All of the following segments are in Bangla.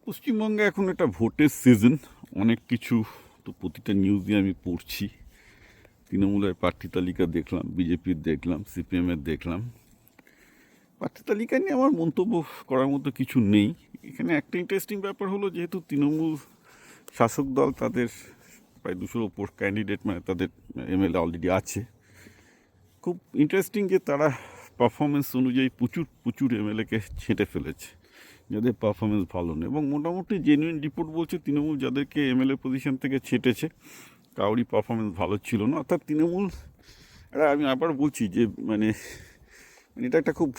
পশ্চিমবঙ্গে এখন একটা ভোটের সিজন, অনেক কিছু তো প্রতিটা নিউজে আমি পড়ছি। তৃণমূলের প্রার্থী তালিকা দেখলাম, বিজেপির দেখলাম, সিপিএমের দেখলাম। প্রার্থী তালিকা নিয়ে আমার মন্তব্য করার মতো কিছু নেই। এখানে একটা ইন্টারেস্টিং ব্যাপার হলো, যেহেতু তৃণমূল শাসক দল, তাদের প্রায় 200-র ওপর ক্যান্ডিডেট, মানে তাদের এমএলএ অলরেডি আছে। খুব ইন্টারেস্টিং যে তারা পারফরমেন্স অনুযায়ী প্রচুর প্রচুর এমএলএকে ছেঁটে ফেলেছে, যাদের পারফরমেন্স ভালো নেই। এবং মোটামুটি জেনুইন রিপোর্ট বলছে, তৃণমূল যাদেরকে এমএলএ পজিশন থেকে ছেঁটেছে কারোরই পারফরমেন্স ভালো ছিল না। অর্থাৎ তৃণমূল, এটা আমি আবার বলছি যে মানে এটা একটা খুব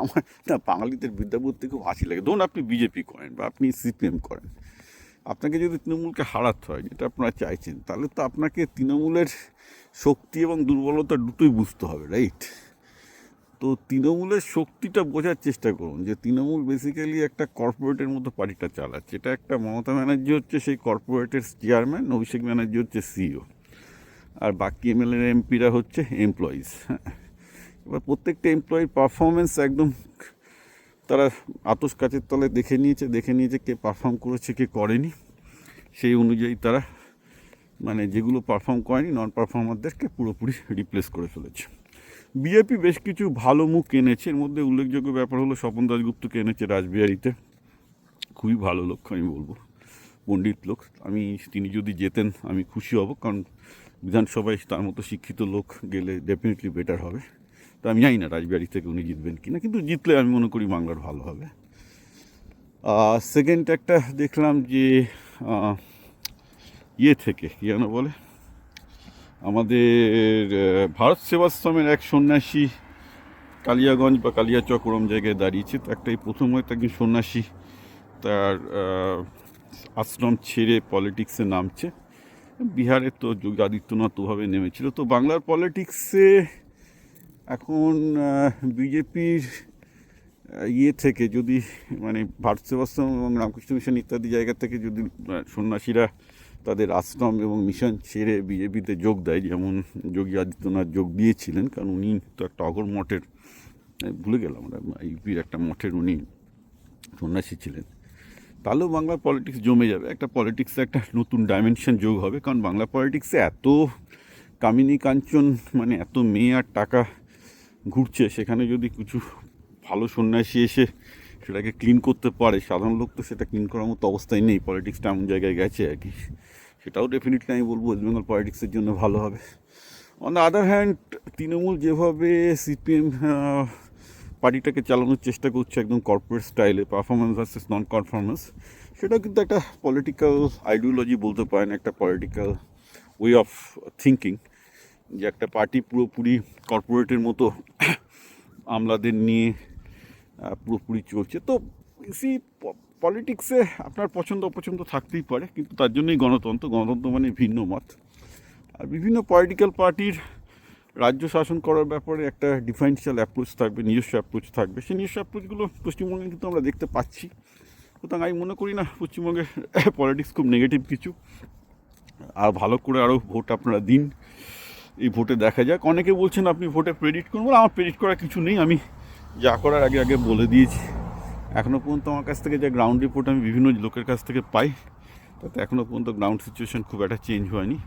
আমার না, বাঙালিদের বিদ্যা বুদ্ধি খুব হাসি লাগে। ধরুন আপনি বিজেপি করেন বা আপনি সিপিএম করেন, আপনাকে যদি তৃণমূলকে হারাতে হয়, যেটা আপনারা চাইছেন, তাহলে তো আপনাকে তৃণমূলের শক্তি এবং দুর্বলতা দুটোই বুঝতে হবে, রাইট? তো তৃণমূলের শক্তিটা বোঝার চেষ্টা করুন, যে তৃণমূল বেসিক্যালি একটা কর্পোরেটের মতো পার্টিটা চালাচ্ছে। এটা একটা, মমতা ব্যানার্জি হচ্ছে সেই কর্পোরেটের চেয়ারম্যান, অভিষেক ব্যানার্জি হচ্ছে সিইও, আর বাকি এমএলএ এমপিরা হচ্ছে এমপ্লয়িজ। হ্যাঁ, এবার প্রত্যেকটা এমপ্লয়ির পারফরমেন্স একদম তারা আতস কাচের তলে দেখে নিয়েছে কে পারফর্ম করেছে কে করেনি। সেই অনুযায়ী তারা মানে যেগুলো পারফর্ম করেনি, নন পারফর্মারদেরকে পুরোপুরি রিপ্লেস করে ফেলেছে। বিজেপি বেশ কিছু ভালো মুখ এনেছে, এর মধ্যে উল্লেখযোগ্য ব্যাপার হলো স্বপন দাশগুপ্তকে এনেছে রাসবিহারীতে। খুবই ভালো লোক, আমি বলবো পণ্ডিত লোক। তিনি যদি জেতেন আমি খুশি হব, কারণ বিধানসভায় তার মতো শিক্ষিত লোক গেলে ডেফিনেটলি বেটার হবে। তো আমি জানি না রাসবিহারী থেকে উনি জিতবেন কিনা, কিন্তু জিতলে আমি মনে করি বাংলার ভালো হবে। সেকেন্ড একটা দেখলাম যে থেকে কী যেন বলে, আমাদের ভারত সেবাশ্রমের এক সন্ন্যাসী কালিয়াগঞ্জ বা কালিয়াচক ওরম জায়গায় দাঁড়িয়েছে। তো একটাই প্রথম হয়তো একজন সন্ন্যাসী তার আশ্রম ছেড়ে পলিটিক্সে নামছে। বিহারে তো যোগী আদিত্যনাথ ওভাবে নেমেছিল। তো বাংলার পলিটিক্সে এখন বিজেপির থেকে যদি মানে ভারত সেবাশ্রম এবং রামকৃষ্ণ মিশন ইত্যাদি জায়গা থেকে যদি সন্ন্যাসীরা তাদের আশ্রম এবং মিশন ছেড়ে বিজেপিতে যোগ দেয়, যেমন যোগী আদিত্যনাথ যোগ দিয়েছিলেন, কারণ উনি তো একটা অগর মঠের, ভুলে গেলাম আমরা, ইউপির একটা মঠের উনি সন্ন্যাসী ছিলেন, তাহলেও বাংলার পলিটিক্স জমে যাবে। একটা পলিটিক্সে একটা নতুন ডাইমেনশন যোগ হবে। কারণ বাংলা পলিটিক্সে এত কামিনী কাঞ্চন, মানে এত মেয়ে আর টাকা ঘুরছে, সেখানে যদি কিছু ভালো সন্ন্যাসী এসে সেটাকে ক্লিন করতে পারে, সাধারণ লোক তো সেটা ক্লিন করার মতো অবস্থায় নেই। পলিটিক্সটা এমন জায়গায় গেছে আর কি। সেটাও ডেফিনেটলি আমি বলবো ওয়েস্ট বেঙ্গল পলিটিক্সের জন্য ভালো হবে। On the other hand, Trinamool যেভাবে সিপিএম পার্টিটাকে চালানোর চেষ্টা করছে একদম কর্পোরেট স্টাইলে, পারফরমেন্স ভার্সেস নন পারফরমেন্স, সেটা কিন্তু একটা পলিটিক্যাল আইডিওলজি বলতে পারেন, একটা পলিটিক্যাল ওয়ে অফ থিঙ্কিং, যে একটা পার্টি পুরোপুরি কর্পোরেটের মতো আমলাদের নিয়ে পুরোপুরি চলছে। তো পলিটিক্সে আপনার পছন্দ অপছন্দ থাকতেই পারে, কিন্তু তার জন্যই গণতন্ত্র মানে ভিন্ন মত। আর বিভিন্ন পলিটিক্যাল পার্টির রাজ্য শাসন করার ব্যাপারে একটা ডিফারেন্সিয়াল অ্যাপ্রোচ থাকবে, নিজস্ব অ্যাপ্রোচ থাকবে। সেই নিজস্ব অ্যাপ্রোচগুলো পশ্চিমবঙ্গে কিন্তু আমরা দেখতে পাচ্ছি। সুতরাং আমি মনে করি না পশ্চিমবঙ্গের পলিটিক্স খুব নেগেটিভ কিছু। আর ভালো করে আরও ভোট আপনারা দিন, এই ভোটে দেখা যাক। অনেকে বলছেন আপনি ভোটে প্রেডিক্ট করুন, আমার প্রেডিক্ট করার কিছু নেই। আমি যা করার আগে আগে বলে দিয়েছি। এখনও পর্যন্ত আমার কাছ থেকে যে গ্রাউন্ড রিপোর্ট আমি বিভিন্ন লোকের কাছ থেকে পাই, তাতে এখনও পর্যন্ত গ্রাউন্ড সিচুয়েশন খুব একটা চেঞ্জ হয়নি,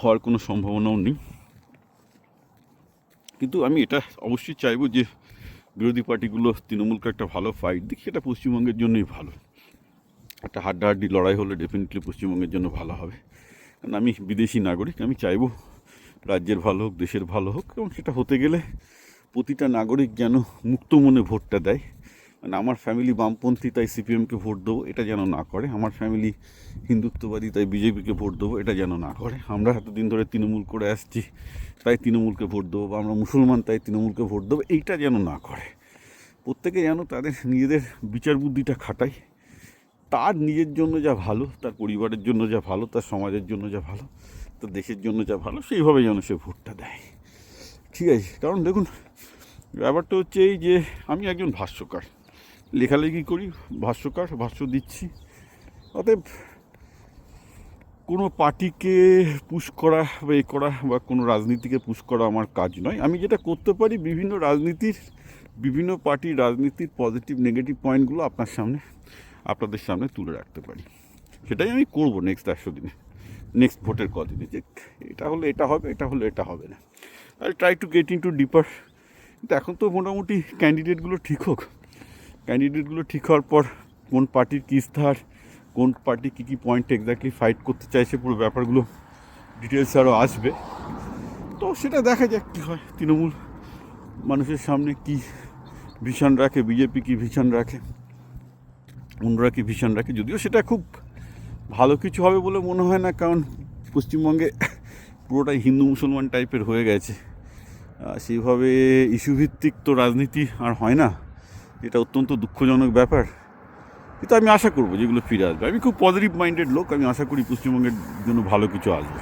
হওয়ার কোনো সম্ভাবনাও নেই। কিন্তু আমি এটা অবশ্যই চাইবো যে বিরোধী পার্টিগুলো তৃণমূলকে একটা ভালো ফাইট দিক, সেটা পশ্চিমবঙ্গের জন্যই ভালো। একটা হাড্ডাহাড্ডি লড়াই হলে ডেফিনেটলি পশ্চিমবঙ্গের জন্য ভালো হবে। কারণ আমি বিদেশি নাগরিক, আমি চাইবো রাজ্যের ভালো হোক, দেশের ভালো হোক, এবং সেটা হতে গেলে প্রতিটা নাগরিক যেন মুক্ত মনে ভোটটা দেয়। মানে আমার ফ্যামিলি বামপন্থী তাই সিপিএমকে ভোট দেবো, এটা যেন না করে। আমার ফ্যামিলি হিন্দুত্ববাদী তাই বিজেপিকে ভোট দেবো, এটা যেন না করে। আমরা এতদিন ধরে তৃণমূল করে আসছি তাই তৃণমূলকে ভোট দেবো, বা আমরা মুসলমান তাই তৃণমূলকে ভোট দেবো, এইটা যেন না করে। প্রত্যেকে যেন তাদের নিজেদের বিচার বুদ্ধিটা খাটায়, তার নিজের জন্য যা ভালো, তার পরিবারের জন্য যা ভালো, তার সমাজের জন্য যা ভালো, তার দেশের জন্য যা ভালো, সেইভাবে যেন সে ভোটটা দেয়। ঠিক আছে? কারণ দেখুন, ব্যাপারটা হচ্ছে এই যে আমি একজন ভাষ্যকার, লেখালেখি করি, ভাষ্য দিচ্ছি। অতএব কোনো পার্টিকে পুশ করা বা কোনো রাজনীতিকে পুশ করা আমার কাজ নয়। আমি যেটা করতে পারি, বিভিন্ন রাজনীতির বিভিন্ন পার্টির রাজনীতির পজিটিভ নেগেটিভ পয়েন্টগুলো আপনাদের সামনে তুলে রাখতে পারি। সেটাই আমি করবো নেক্সট 100 দিনে, নেক্সট ভোটের কদিনে, যে এটা হলে এটা হবে, এটা হলে এটা হবে না। I try to get into deeper. কিন্তু এখন তো মোটামুটি ক্যান্ডিডেটগুলো ঠিক হওয়ার পর কোন পার্টির কী ধার, কোন পার্টি কী কী পয়েন্ট এক্স্যাক্টলি ফাইট করতে চাইছে, পুরো ব্যাপারগুলো ডিটেলস আরও আসবে। তো সেটা দেখা যাক কী হয়। তৃণমূল মানুষের সামনে কি ভিশন রাখে, বিজেপি কি ভিশন রাখে, অন্যরা কি ভিশন রাখে। যদিও সেটা খুব ভালো কিছু হবে বলে মনে হয় না, কারণ পশ্চিমবঙ্গে পুরোটাই হিন্দু মুসলমান টাইপের হয়ে গেছে। সেইভাবে ইস্যুভিত্তিক তো রাজনীতি আর হয় না, এটা অত্যন্ত দুঃখজনক ব্যাপার। কিন্তু আমি আশা করবো যেগুলো ফিরে আসবে। আমি খুব পজিটিভ মাইন্ডেড লোক, আমি আশা করি পশ্চিমবঙ্গের জন্য ভালো কিছু আসবে।